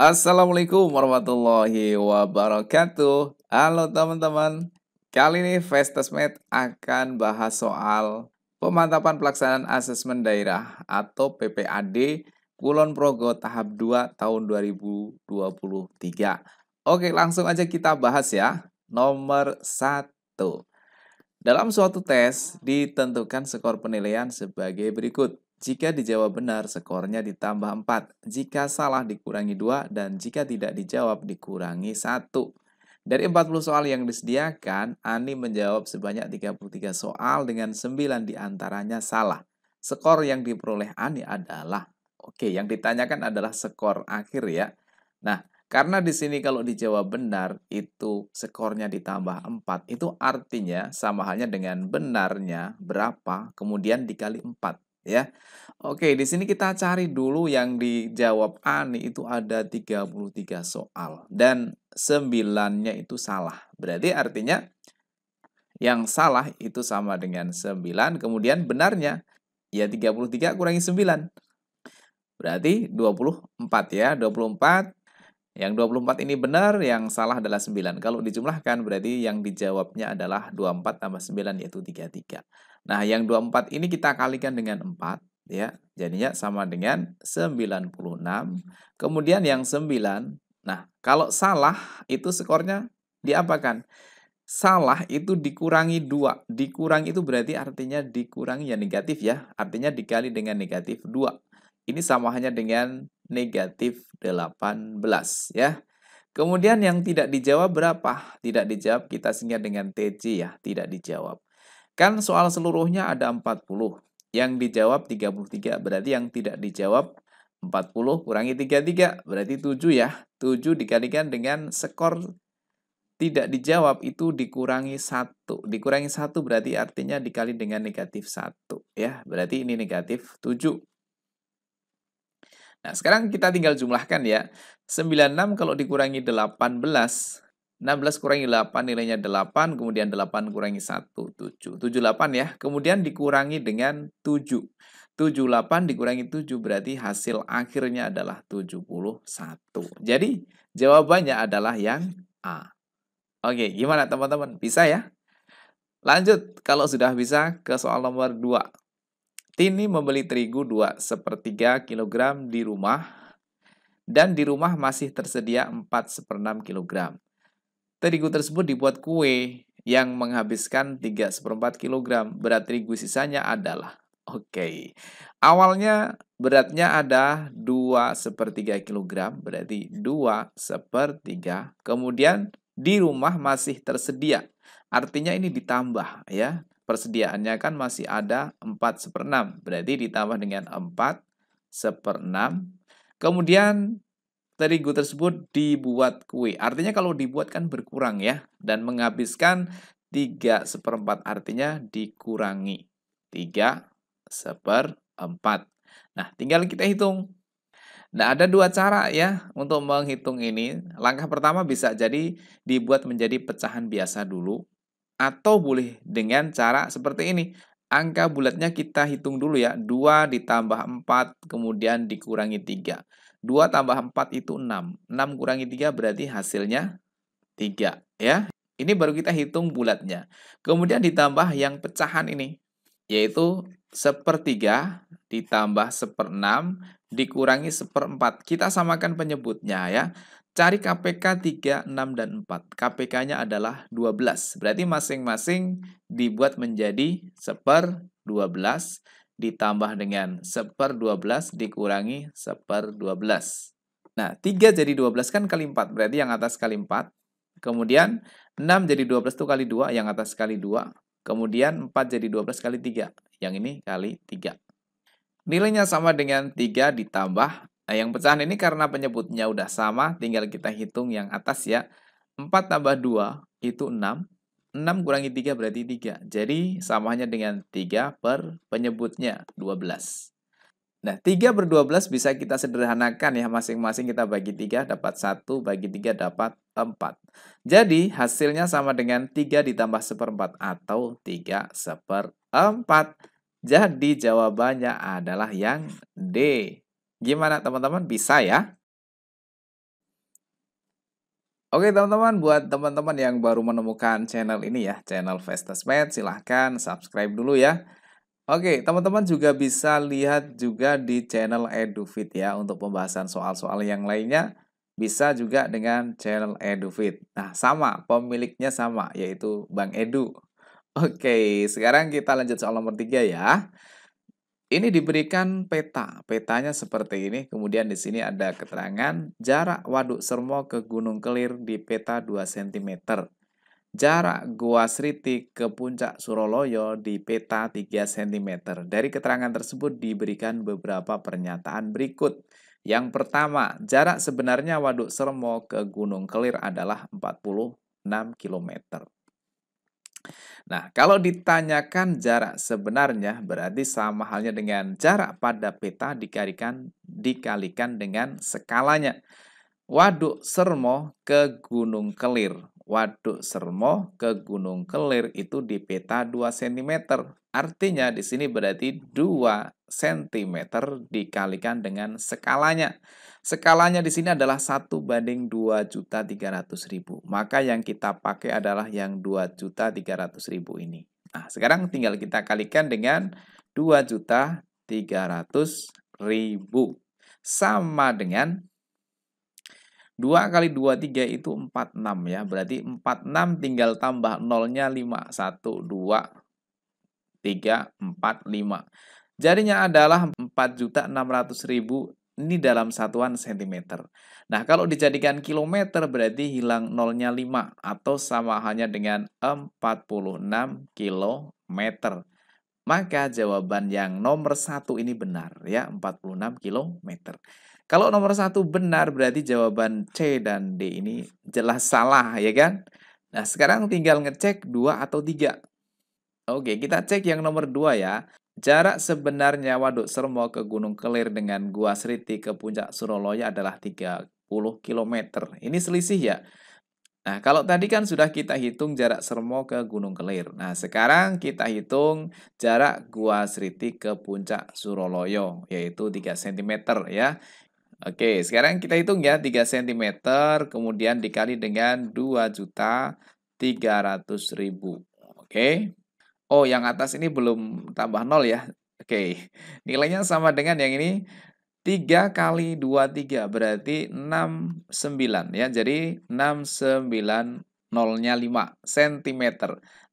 Assalamualaikum warahmatullahi wabarakatuh. Halo teman-teman. Kali ini Festesmed akan bahas soal pemantapan pelaksanaan asesmen daerah atau PPAD Kulon Progo tahap 2 tahun 2023. Oke, langsung aja kita bahas ya. Nomor 1. Dalam suatu tes, ditentukan skor penilaian sebagai berikut. Jika dijawab benar, skornya ditambah 4. Jika salah, dikurangi 2. Dan jika tidak dijawab, dikurangi 1. Dari 40 soal yang disediakan, Ani menjawab sebanyak 33 soal dengan 9 diantaranya salah. Skor yang diperoleh Ani adalah, oke, yang ditanyakan adalah skor akhir ya. Nah, karena di sini kalau dijawab benar itu skornya ditambah 4, itu artinya sama halnya dengan benarnya berapa kemudian dikali 4 ya. Oke, di sini kita cari dulu yang dijawab Ani itu ada 33 soal dan 9-nya itu salah. Berarti artinya yang salah itu sama dengan 9, kemudian benarnya ya 33 kurangi 9. Berarti 24 ya, 24. Yang 24 ini benar, yang salah adalah 9. Kalau dijumlahkan berarti yang dijawabnya adalah 24 tambah 9 yaitu 33. Nah, yang 24 ini kita kalikan dengan 4 ya. Jadinya sama dengan 96. Kemudian yang 9. Nah, kalau salah itu skornya diapakan? Salah itu dikurangi 2. Dikurangi itu berarti artinya dikurangi ya negatif ya. Artinya dikali dengan negatif 2. Ini sama hanya dengan negatif 18 ya. Kemudian yang tidak dijawab berapa? Tidak dijawab kita singkat dengan TJ ya, tidak dijawab. Kan soal seluruhnya ada 40. Yang dijawab 33, berarti yang tidak dijawab 40 kurangi 33, berarti 7 ya. 7 dikalikan dengan skor tidak dijawab itu dikurangi 1. Dikurangi 1 berarti artinya dikali dengan negatif 1 ya. Berarti ini negatif 7. Nah, sekarang kita tinggal jumlahkan ya. 96 kalau dikurangi 18, 16 kurangi 8 nilainya 8, kemudian 8 kurangi 1, 7. 78 ya. Kemudian dikurangi dengan 7. 78 dikurangi 7 berarti hasil akhirnya adalah 71. Jadi, jawabannya adalah yang A. Oke, gimana teman-teman? Bisa ya? Lanjut, kalau sudah bisa ke soal nomor 2. Tini membeli terigu 2/3 kg di rumah dan di rumah masih tersedia 4/6 kg. Terigu tersebut dibuat kue yang menghabiskan 3/4 kg. Berat terigu sisanya adalah, oke. Awalnya beratnya ada 2/3 kg, berarti 2/3. Kemudian di rumah masih tersedia. Artinya ini ditambah ya. Persediaannya kan masih ada 4/6. Berarti ditambah dengan 4/6. Kemudian terigu tersebut dibuat kue. Artinya kalau dibuat kan berkurang ya. Dan menghabiskan 3/4. Artinya dikurangi 3/4. Nah, tinggal kita hitung. Nah, ada dua cara ya untuk menghitung ini. Langkah pertama bisa jadi dibuat menjadi pecahan biasa dulu. Atau boleh dengan cara seperti ini. Angka bulatnya kita hitung dulu ya. 2 ditambah 4 kemudian dikurangi 3. 2 tambah 4 itu 6. 6 kurangi 3 berarti hasilnya 3 ya. Ini baru kita hitung bulatnya. Kemudian ditambah yang pecahan ini. Yaitu 1/3 ditambah 1/6 dikurangi 1/4. Kita samakan penyebutnya ya. Cari KPK 3, 6, dan 4. KPK-nya adalah 12. Berarti masing-masing dibuat menjadi 1/12 ditambah dengan 1/12 dikurangi 1/12. Nah, 3 jadi 12 kan kali 4. Berarti yang atas kali 4. Kemudian 6 jadi 12 itu kali 2, yang atas kali 2. Kemudian 4 jadi 12 kali 3. Yang ini kali 3. Nilainya sama dengan 3 ditambah. Nah, yang pecahan ini karena penyebutnya udah sama, tinggal kita hitung yang atas ya. 4 tambah 2 itu 6. 6 kurangi 3 berarti 3. Jadi samanya dengan 3 per penyebutnya, 12. Nah, 3/12 bisa kita sederhanakan ya. Masing-masing kita bagi 3 dapat 1, bagi 3 dapat 4. Jadi hasilnya sama dengan 3 ditambah 1/4 atau 3/4. Jadi jawabannya adalah yang D. Gimana teman-teman? Bisa ya? Oke teman-teman, buat teman-teman yang baru menemukan channel ini ya, channel Fastest silahkan subscribe dulu ya. Oke, teman-teman juga bisa lihat juga di channel EduFit ya, untuk pembahasan soal-soal yang lainnya, bisa juga dengan channel EduFit. Nah, sama, pemiliknya sama, yaitu Bang Edu. Oke, sekarang kita lanjut soal nomor 3 ya. Ini diberikan peta, petanya seperti ini, kemudian di sini ada keterangan jarak Waduk Sermo ke Gunung Kelir di peta 2 cm. Jarak Gua Sriti ke Puncak Suroloyo di peta 3 cm. Dari keterangan tersebut diberikan beberapa pernyataan berikut. Yang pertama, jarak sebenarnya Waduk Sermo ke Gunung Kelir adalah 46 km. Nah, kalau ditanyakan jarak sebenarnya berarti sama halnya dengan jarak pada peta dikalikan dengan skalanya. Waduk Sermo ke Gunung Kelir. Waduk Sermo ke Gunung Kelir itu di peta 2 cm. Artinya di sini berarti 2 cm dikalikan dengan skalanya. Skalanya di sini adalah 1/2.300.000. Maka yang kita pakai adalah yang 2.300.000 ini. Nah, sekarang tinggal kita kalikan dengan 2.300.000. Sama dengan 2 kali 23 itu 46 ya. Berarti 46 tinggal tambah nolnya 5. 1, 2, 3, 4, 5. Jadinya adalah 4.600.000 ini dalam satuan cm. Nah, kalau dijadikan kilometer berarti hilang nolnya 5 atau sama hanya dengan 46 kilometer. Maka jawaban yang nomor 1 ini benar ya, 46 km. Kalau nomor 1 benar berarti jawaban C dan D ini jelas salah ya kan? Nah, sekarang tinggal ngecek 2 atau 3. Oke, kita cek yang nomor 2 ya. Jarak sebenarnya Waduk Sermo ke Gunung Kelir dengan Gua Sriti ke Puncak Suroloyo adalah 30 km. Ini selisih ya. Nah, kalau tadi kan sudah kita hitung jarak Sermo ke Gunung Kelir. Nah, sekarang kita hitung jarak Gua Sriti ke Puncak Suroloyo, yaitu 3 cm ya. Oke, sekarang kita hitung ya, 3 cm, kemudian dikali dengan 2.300.000. Oke. Oh, yang atas ini belum tambah 0 ya. Oke, nilainya sama dengan yang ini, 3 kali 23 berarti 69 ya. Jadi 69 nolnya 5 cm.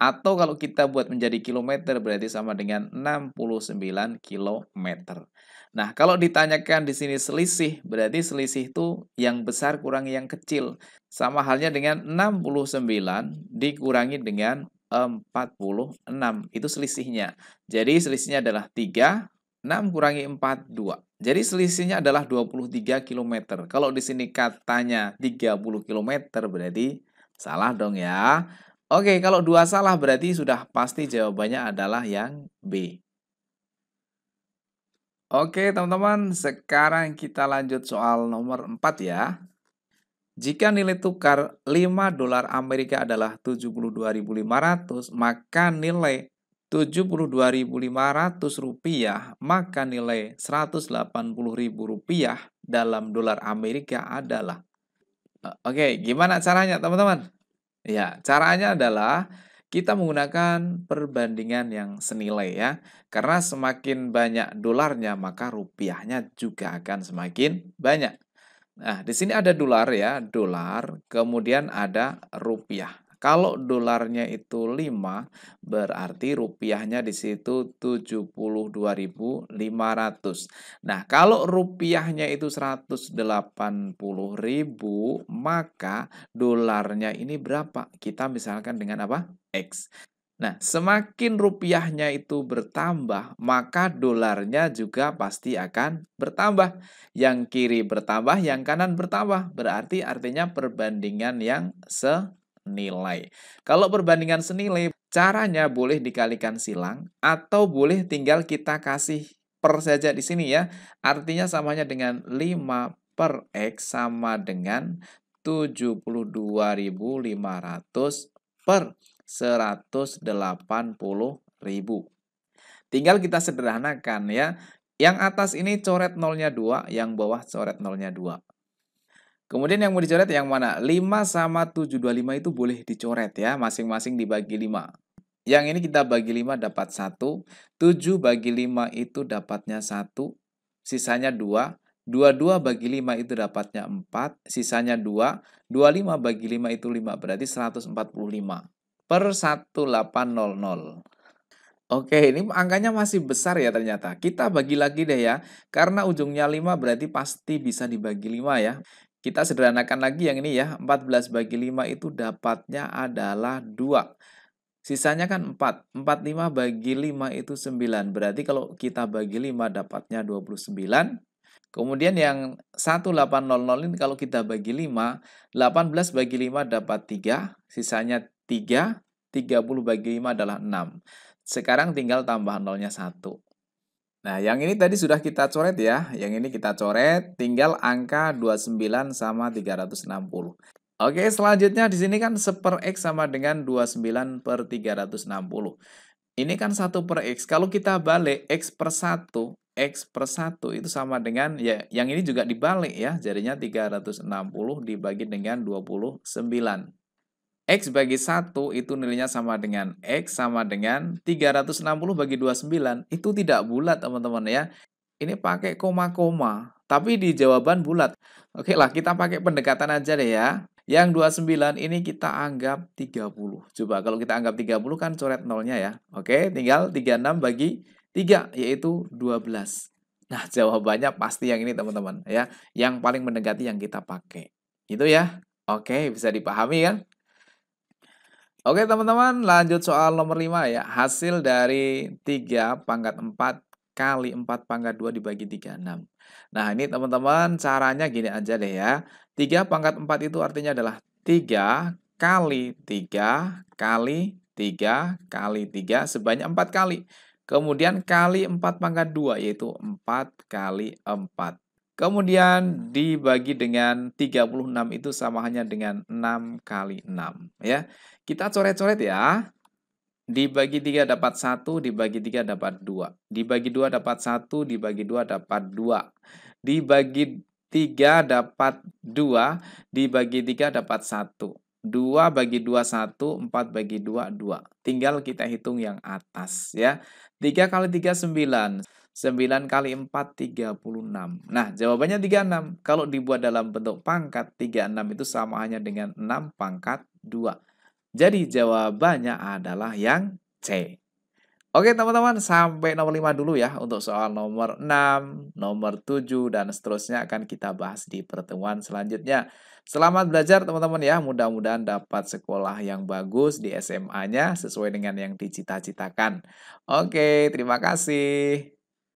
Atau kalau kita buat menjadi kilometer berarti sama dengan 69 kilometer. Nah, kalau ditanyakan di sini selisih, berarti selisih itu yang besar kurangi yang kecil. Sama halnya dengan 69 dikurangi dengan 46. Itu selisihnya. Jadi selisihnya adalah 3, 6 kurangi 4, 2. Jadi selisihnya adalah 23 km. Kalau di sini katanya 30 km berarti salah dong ya. Oke, kalau 2 salah berarti sudah pasti jawabannya adalah yang B. Oke, teman-teman, sekarang kita lanjut soal nomor 4 ya. Jika nilai tukar 5 dolar Amerika adalah 72.500, maka nilai 72.500 rupiah, maka nilai 180.000 rupiah dalam dolar Amerika adalah. Oke, gimana caranya teman-teman? Ya, caranya adalah kita menggunakan perbandingan yang senilai ya. Karena semakin banyak dolarnya, maka rupiahnya juga akan semakin banyak. Nah, di sini ada dolar ya, dolar, kemudian ada rupiah. Kalau dolarnya itu 5, berarti rupiahnya di situ 72.500. Nah, kalau rupiahnya itu 180.000, maka dolarnya ini berapa? Kita misalkan dengan apa? X. Nah, semakin rupiahnya itu bertambah, maka dolarnya juga pasti akan bertambah. Yang kiri bertambah, yang kanan bertambah. Berarti artinya perbandingan yang senilai. Kalau perbandingan senilai, caranya boleh dikalikan silang atau boleh tinggal kita kasih per saja di sini ya. Artinya samanya dengan 5 per X sama dengan 72.500 per 180.000. Tinggal kita sederhanakan ya. Yang atas ini coret nolnya 2, yang bawah coret nolnya 2. Kemudian yang mau dicoret yang mana? 5 sama 725 itu boleh dicoret ya, masing-masing dibagi 5. Yang ini kita bagi 5 dapat 1, 7 bagi 5 itu dapatnya 1, sisanya 2, 22 bagi 5 itu dapatnya 4, sisanya 2, 25 bagi 5 itu 5, berarti 145 per 1800. Oke, ini angkanya masih besar ya ternyata. Kita bagi lagi deh ya, karena ujungnya 5 berarti pasti bisa dibagi 5 ya. Kita sederhanakan lagi yang ini ya, 14 bagi 5 itu dapatnya adalah 2. Sisanya kan 4. 45 bagi 5 itu 9. Berarti kalau kita bagi 5 dapatnya 29. Kemudian yang 1800 ini kalau kita bagi 5, 18 bagi 5 dapat 3, sisanya 3, 30 bagi 5 adalah 6. Sekarang tinggal tambah nolnya 1. Nah, yang ini tadi sudah kita coret ya. Yang ini kita coret, tinggal angka 29 sama 360. Oke, selanjutnya di sini kan 1/X sama dengan 29 per 360. Ini kan 1 per X. Kalau kita balik X per 1 itu sama dengan, ya yang ini juga dibalik ya. Jadinya 360 dibagi dengan 29. X bagi 1 itu nilainya sama dengan X sama dengan 360 bagi 29. Itu tidak bulat teman-teman ya. Ini pakai koma-koma, tapi di jawaban bulat. Oke lah, kita pakai pendekatan aja deh ya. Yang 29 ini kita anggap 30. Coba kalau kita anggap 30 kan coret nolnya ya. Oke, tinggal 36 bagi 3, yaitu 12. Nah, jawabannya pasti yang ini teman-teman ya. Yang paling mendekati yang kita pakai. Itu ya. Oke, bisa dipahami kan? Oke teman-teman, lanjut soal nomor 5 ya. Hasil dari 3 pangkat 4 kali 4 pangkat 2 dibagi 36. Nah ini teman-teman caranya gini aja deh ya. 3 pangkat 4 itu artinya adalah 3 kali 3 kali 3 kali 3 sebanyak 4 kali. Kemudian kali 4 pangkat 2 yaitu 4 kali 4. Kemudian dibagi dengan 36 itu sama hanya dengan 6 kali 6 ya. Kita coret-coret ya. Dibagi 3 dapat 1, dibagi 3 dapat 2. Dibagi 2 dapat 1, dibagi 2 dapat 2. Dibagi 3 dapat 2, dibagi 3 dapat 1. 2 bagi 2 1, 4 bagi 2 2. Tinggal kita hitung yang atas ya. 3 kali 3 9. 9 kali 4 36. Nah, jawabannya 36. Kalau dibuat dalam bentuk pangkat, 36 itu sama hanya dengan 6 pangkat 2. Jadi jawabannya adalah yang C. Oke teman-teman, sampai nomor 5 dulu ya untuk soal nomor 6, nomor 7, dan seterusnya akan kita bahas di pertemuan selanjutnya. Selamat belajar teman-teman ya, mudah-mudahan dapat sekolah yang bagus di SMA-nya sesuai dengan yang dicita-citakan. Oke, terima kasih.